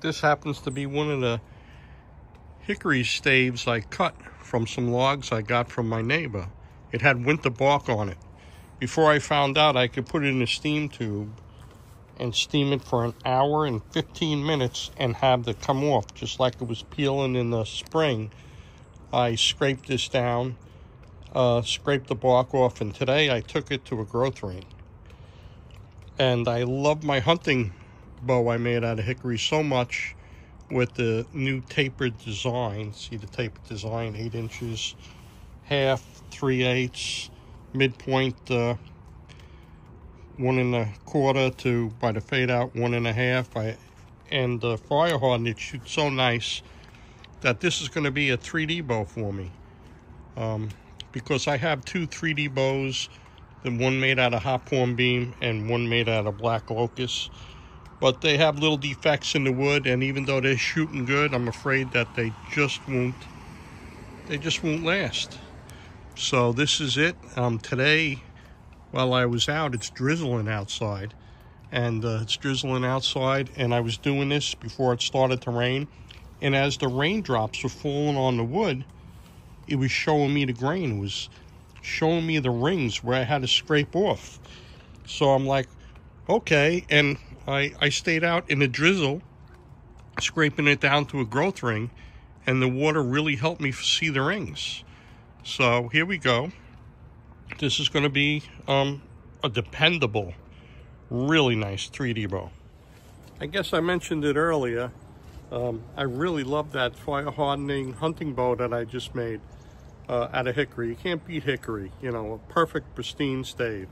This happens to be one of the hickory staves I cut from some logs I got from my neighbor. It had winter bark on it. Before I found out I could put it in a steam tube and steam it for an hour and 15 minutes and have it come off just like it was peeling in the spring, I scraped this down, scraped the bark off, and today I took it to a growth ring. And I love my hunting bow I made out of hickory so much with the new tapered design. See the tapered design, 8 inches, half, 3/8, midpoint 1 1/4 to, by the fade out, 1 1/2. And the fire hardened, it shoots so nice that this is going to be a 3D bow for me. Because I have 2 3D bows, the one made out of hop hornbeam and one made out of black locust. But they have little defects in the wood, and even though they're shooting good, I'm afraid that they just won't last. So this is it. Today, while I was out, it's drizzling outside. And it's drizzling outside, and I was doing this before it started to rain. And as the raindrops were falling on the wood, it was showing me the grain. It was showing me the rings where I had to scrape off. So I'm like, okay. And I stayed out in the drizzle, scraping it down to a growth ring, and the water really helped me see the rings. So here we go. This is going to be a dependable, really nice 3D bow. I guess I mentioned it earlier. I really love that fire hardening hunting bow that I just made out of hickory. You can't beat hickory, you know, a perfect pristine stave.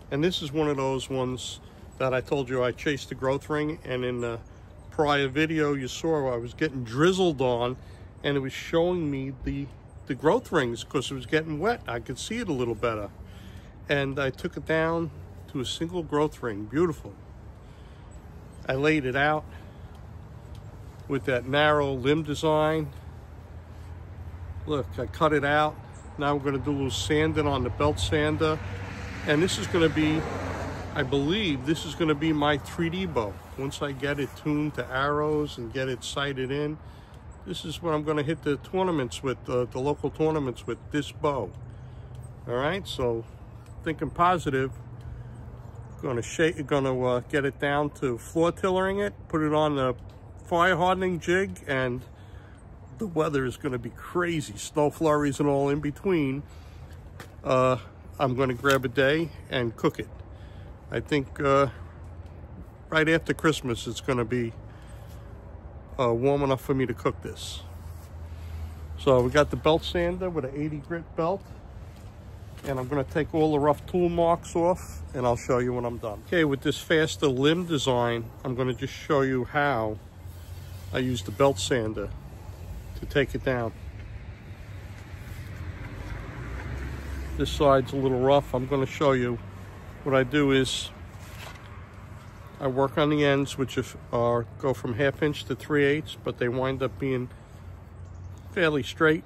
And this is one of those ones that I told you I chased the growth ring, and in the prior video you saw I was getting drizzled on, and it was showing me the growth rings because it was getting wet. I could see it a little better. And I took it down to a single growth ring. Beautiful. I laid it out with that narrow limb design. Look, I cut it out. Now we're going to do a little sanding on the belt sander. And this is going to be, I believe this is going to be my 3D bow. Once I get it tuned to arrows and get it sighted in, this is what I'm going to hit the tournaments with, the local tournaments with this bow. All right, so thinking positive. Going to get it down to floor tillering it, put it on the fire hardening jig, and the weather is going to be crazy, snow flurries and all in between. I'm going to grab a day and cook it. I think right after Christmas it's going to be warm enough for me to cook this. So we got the belt sander with an 80 grit belt, and I'm going to take all the rough tool marks off, and I'll show you when I'm done. Okay, with this faster limb design, I'm going to just show you how I use the belt sander to take it down. This side's a little rough. I'm going to show you. What I do is I work on the ends, which go from 1/2 inch to 3/8, but they wind up being fairly straight.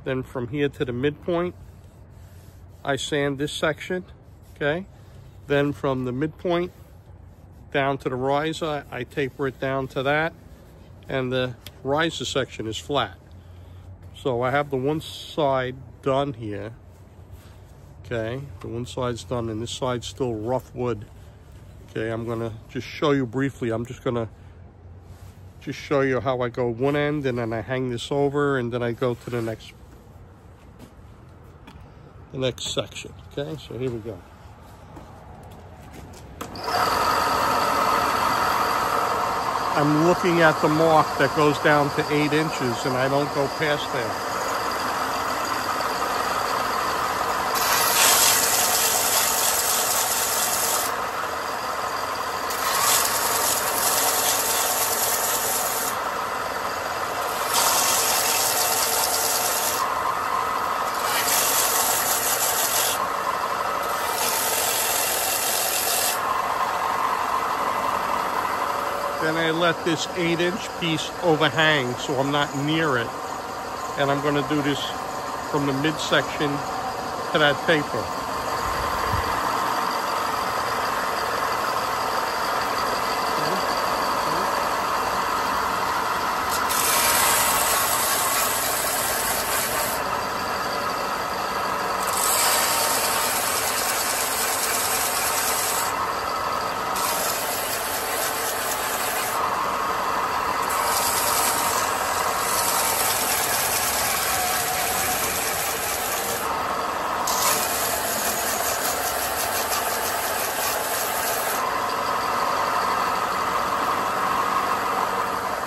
Then from here to the midpoint, I sand this section, okay? Then from the midpoint down to the riser, I taper it down to that, and the riser section is flat. So I have the one side done here. Okay, the one side's done, and this side's still rough wood. Okay, I'm gonna just show you briefly. I'm just gonna show you how I go one end, and then I hang this over, and then I go to the next section. Okay, so here we go. I'm looking at the mark that goes down to 8 inches, and I don't go past that. Then I let this 8-inch piece overhang so I'm not near it. And I'm going to do this from the midsection to that paper.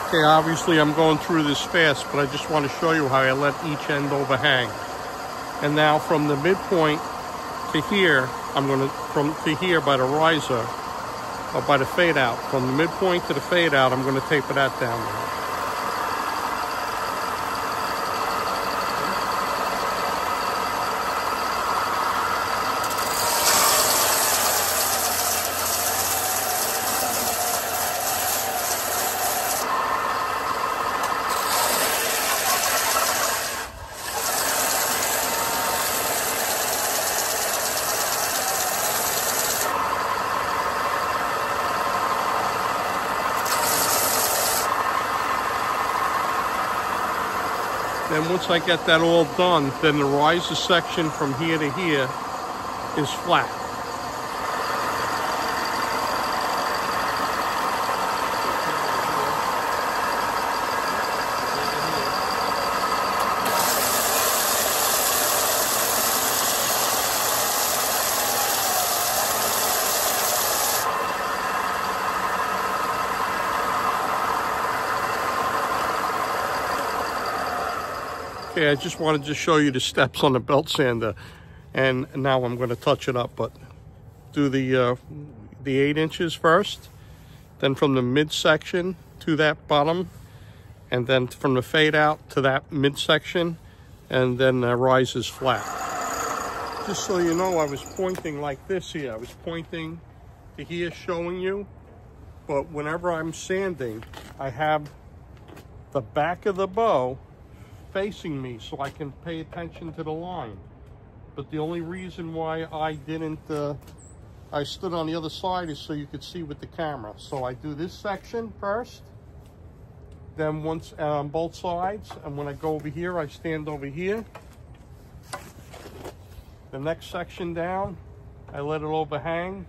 Okay, obviously I'm going through this fast, but I just want to show you how I let each end overhang. And now from the midpoint to here, I'm going to here by the riser, or by the fade out. From the midpoint to the fade out, I'm going to taper that down now. Then once I get that all done, then the riser section from here to here is flat. Okay, I just wanted to show you the steps on the belt sander, and now I'm going to touch it up. But do the 8 inches first, then from the midsection to that bottom, and then from the fade out to that midsection, and then rises flat. Just so you know, I was pointing like this here. I was pointing to here, showing you. But whenever I'm sanding, I have the back of the bow facing me so I can pay attention to the line. But the only reason why I didn't, I stood on the other side is so you could see with the camera. So I do this section first, then once on both sides, and when I go over here, I stand over here. The next section down, I let it overhang.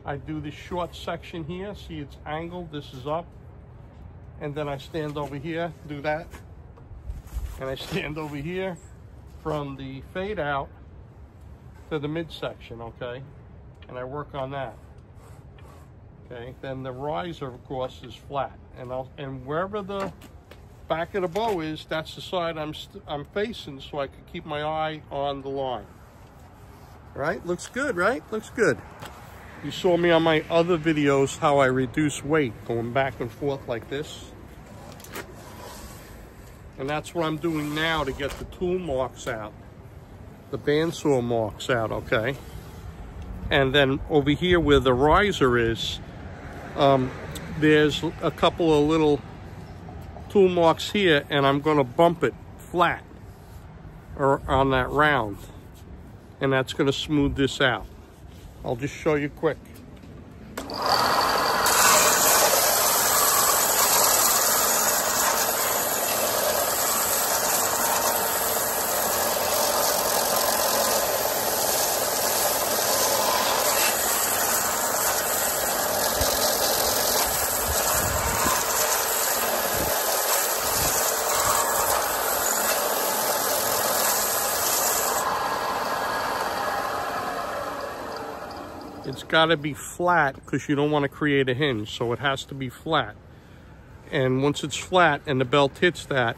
I do this short section here, see it's angled, this is up. And then I stand over here, do that. And I stand over here from the fade out to the midsection, okay? And I work on that, okay? Then the riser, of course, is flat. And wherever the back of the bow is, that's the side I'm facing, so I can keep my eye on the line. All right, looks good, right? Looks good. You saw me on my other videos how I reduce weight, going back and forth like this. And that's what I'm doing now to get the tool marks out, the bandsaw marks out, okay? And then over here where the riser is, there's a couple of little tool marks here, and I'm gonna bump it flat or on that round. And that's gonna smooth this out. I'll just show you quick. It's got to be flat because you don't want to create a hinge, so it has to be flat. And once it's flat and the belt hits that,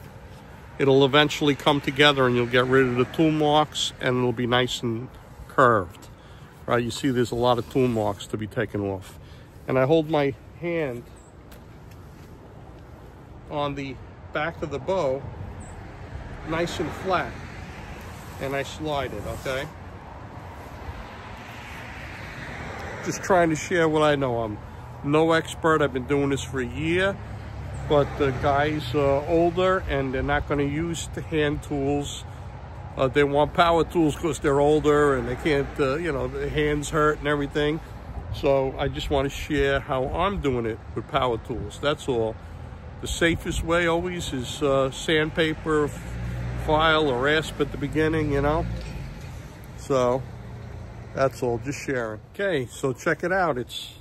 it'll eventually come together and you'll get rid of the tool marks and it'll be nice and curved. Right, you see there's a lot of tool marks to be taken off. And I hold my hand on the back of the bow, nice and flat, and I slide it, okay? Just trying to share what I know. I'm no expert. I've been doing this for a year, but the guys are older and they're not going to use the hand tools. They want power tools because they're older and they can't, you know, the hands hurt and everything. So I just want to share how I'm doing it with power tools. That's all. The safest way always is sandpaper, file, or rasp at the beginning, you know. So that's all, just sharing. Okay, so check it out. It's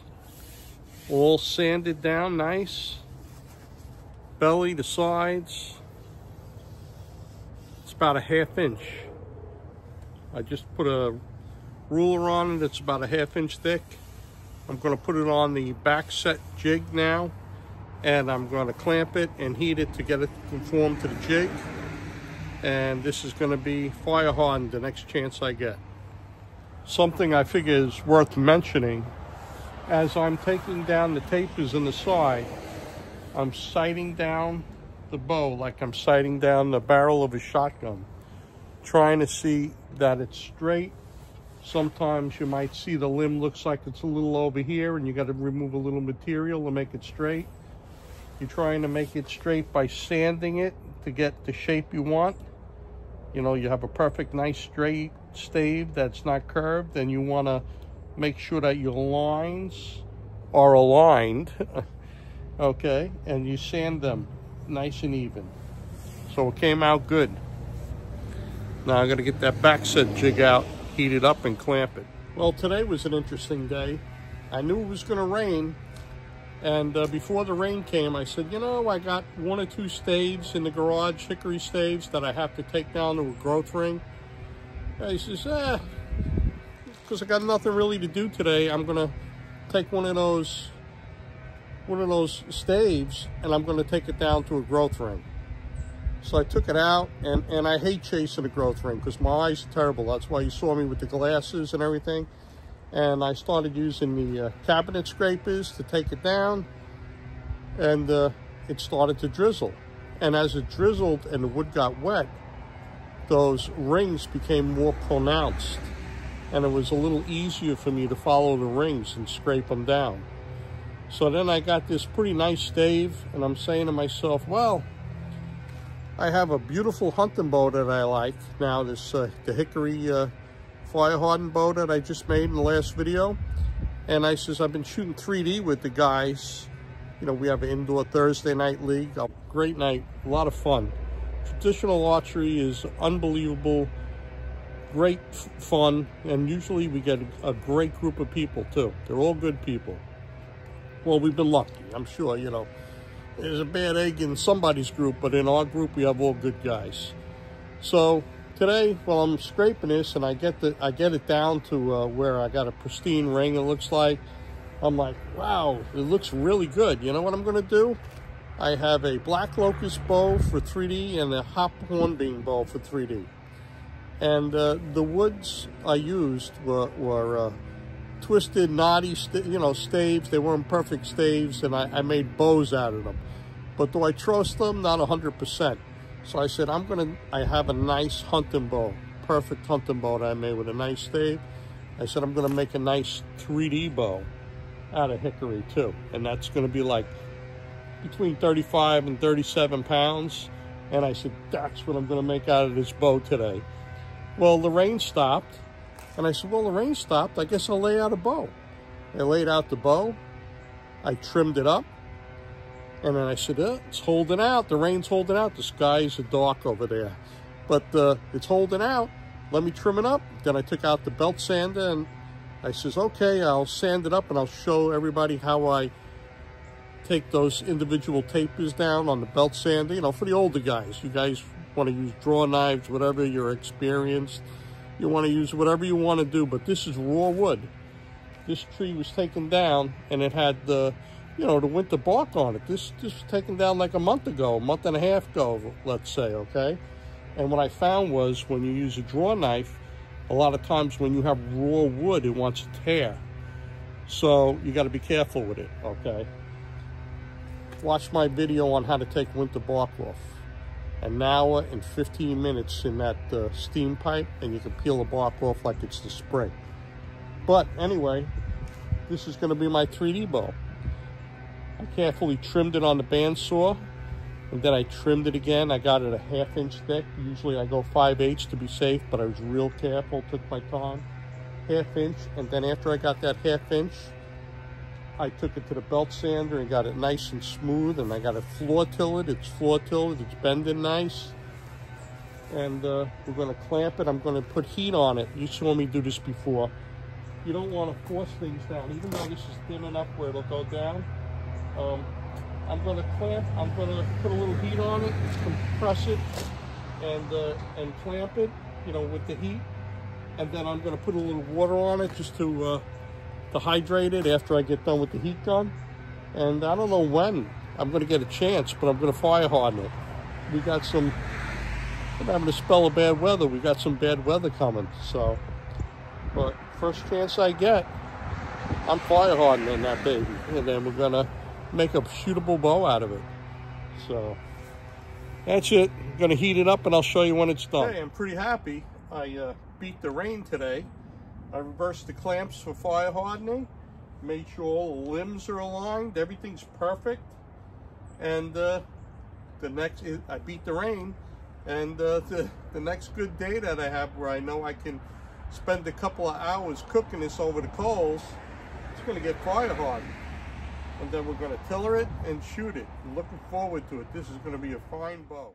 all sanded down nice. Belly, the sides. It's about a 1/2 inch. I just put a ruler on it. It's about a 1/2 inch thick. I'm gonna put it on the back set jig now and I'm going to clamp it and heat it to get it to conform to the jig. And this is going to be fire hardened the next chance I get. Something I figure is worth mentioning, as I'm taking down the tapers in the side, I'm sighting down the bow like I'm sighting down the barrel of a shotgun, trying to see that it's straight. Sometimes you might see the limb looks like it's a little over here and you got to remove a little material to make it straight. You're trying to make it straight by sanding it to get the shape you want. You know, you have a perfect, nice, straight stave that's not curved, and you want to make sure that your lines are aligned, okay? And you sand them nice and even. So it came out good. Now I got to get that backset jig out, heat it up, and clamp it. Well, today was an interesting day. I knew it was going to rain, and before the rain came, I said, you know, I got 1 or 2 staves in the garage, hickory staves, that I have to take down to a growth ring. And he says, because I got nothing really to do today, I'm going to take one of those staves and I'm going to take it down to a growth ring. So I took it out, and I hate chasing a growth ring because my eyes are terrible. That's why you saw me with the glasses and everything. And I started using the cabinet scrapers to take it down, and it started to drizzle. And as it drizzled and the wood got wet, those rings became more pronounced, and it was a little easier for me to follow the rings and scrape them down. So then I got this pretty nice stave, and I'm saying to myself, well, I have a beautiful hunting bow that I like. Now this the Hickory fire hardened bow that I just made in the last video. And I says, I've been shooting 3D with the guys. You know, we have an indoor Thursday night league. A great night, a lot of fun. Traditional archery is unbelievable, great fun, and usually we get a great group of people too. They're all good people. Well, we've been lucky, I'm sure, you know. There's a bad egg in somebody's group, but in our group we have all good guys. So today, while I'm scraping this and I get it down to where I got a pristine ring, it looks like, I'm like, wow, it looks really good. You know what I'm gonna do? I have a black locust bow for 3D and a hop hornbeam bow for 3D. And the woods I used were twisted, knotty, staves. They weren't perfect staves, and I made bows out of them. But do I trust them? Not 100%. So I said, I have a nice hunting bow, perfect hunting bow that I made with a nice stave. I said, I'm gonna make a nice 3D bow out of hickory too. And that's gonna be like between 35 and 37 pounds. And I said, that's what I'm gonna make out of this bow today. Well, the rain stopped. And I said, well, the rain stopped. I guess I'll lay out a bow. I laid out the bow. I trimmed it up. And then I said, it's holding out. The rain's holding out. The skies are dark over there. But it's holding out. Let me trim it up. Then I took out the belt sander and I says, okay, I'll sand it up and I'll show everybody how I take those individual tapers down on the belt sander. You know, for the older guys. You guys want to use draw knives, whatever you're experienced. You want to use whatever you want to do, but this is raw wood. This tree was taken down and it had the winter bark on it. This was taken down like a month ago, a month and a half ago, let's say, okay? And what I found was when you use a draw knife, a lot of times when you have raw wood, it wants to tear. So you got to be careful with it, okay? Watch my video on how to take winter bark off. An hour and 15 minutes in that steam pipe, and you can peel the bark off like it's the spring. But anyway, this is going to be my 3D bow. I carefully trimmed it on the bandsaw, and then I trimmed it again. I got it a 1/2 inch thick. Usually I go 5/8 to be safe, but I was real careful, took my time. 1/2 inch, and then after I got that 1/2 inch, I took it to the belt sander and got it nice and smooth, and I got it floor tilted. It's floor tilted, it's bending nice. And we're gonna clamp it. I'm gonna put heat on it. You saw me do this before. You don't wanna force things down, even though this is thin enough where it'll go down. I'm gonna clamp, I'm gonna put a little heat on it, compress it, and clamp it, with the heat. And then I'm gonna put a little water on it just to hydrate it after I get done with the heat gun. And I don't know when I'm going to get a chance, but I'm going to fire harden it. We got some, I'm having a spell of bad weather. We got some bad weather coming, so, but first chance I get, I'm fire hardening that baby, and then we're going to make a shootable bow out of it. So that's it. I'm going to heat it up and I'll show you when it's done. Okay, I'm pretty happy. I beat the rain today. I reversed the clamps for fire hardening, made sure all the limbs are aligned, everything's perfect, and I beat the rain, and the next good day that I have where I know I can spend a couple of hours cooking this over the coals, it's going to get fire hardened. And then we're going to tiller it and shoot it. I'm looking forward to it. This is going to be a fine bow.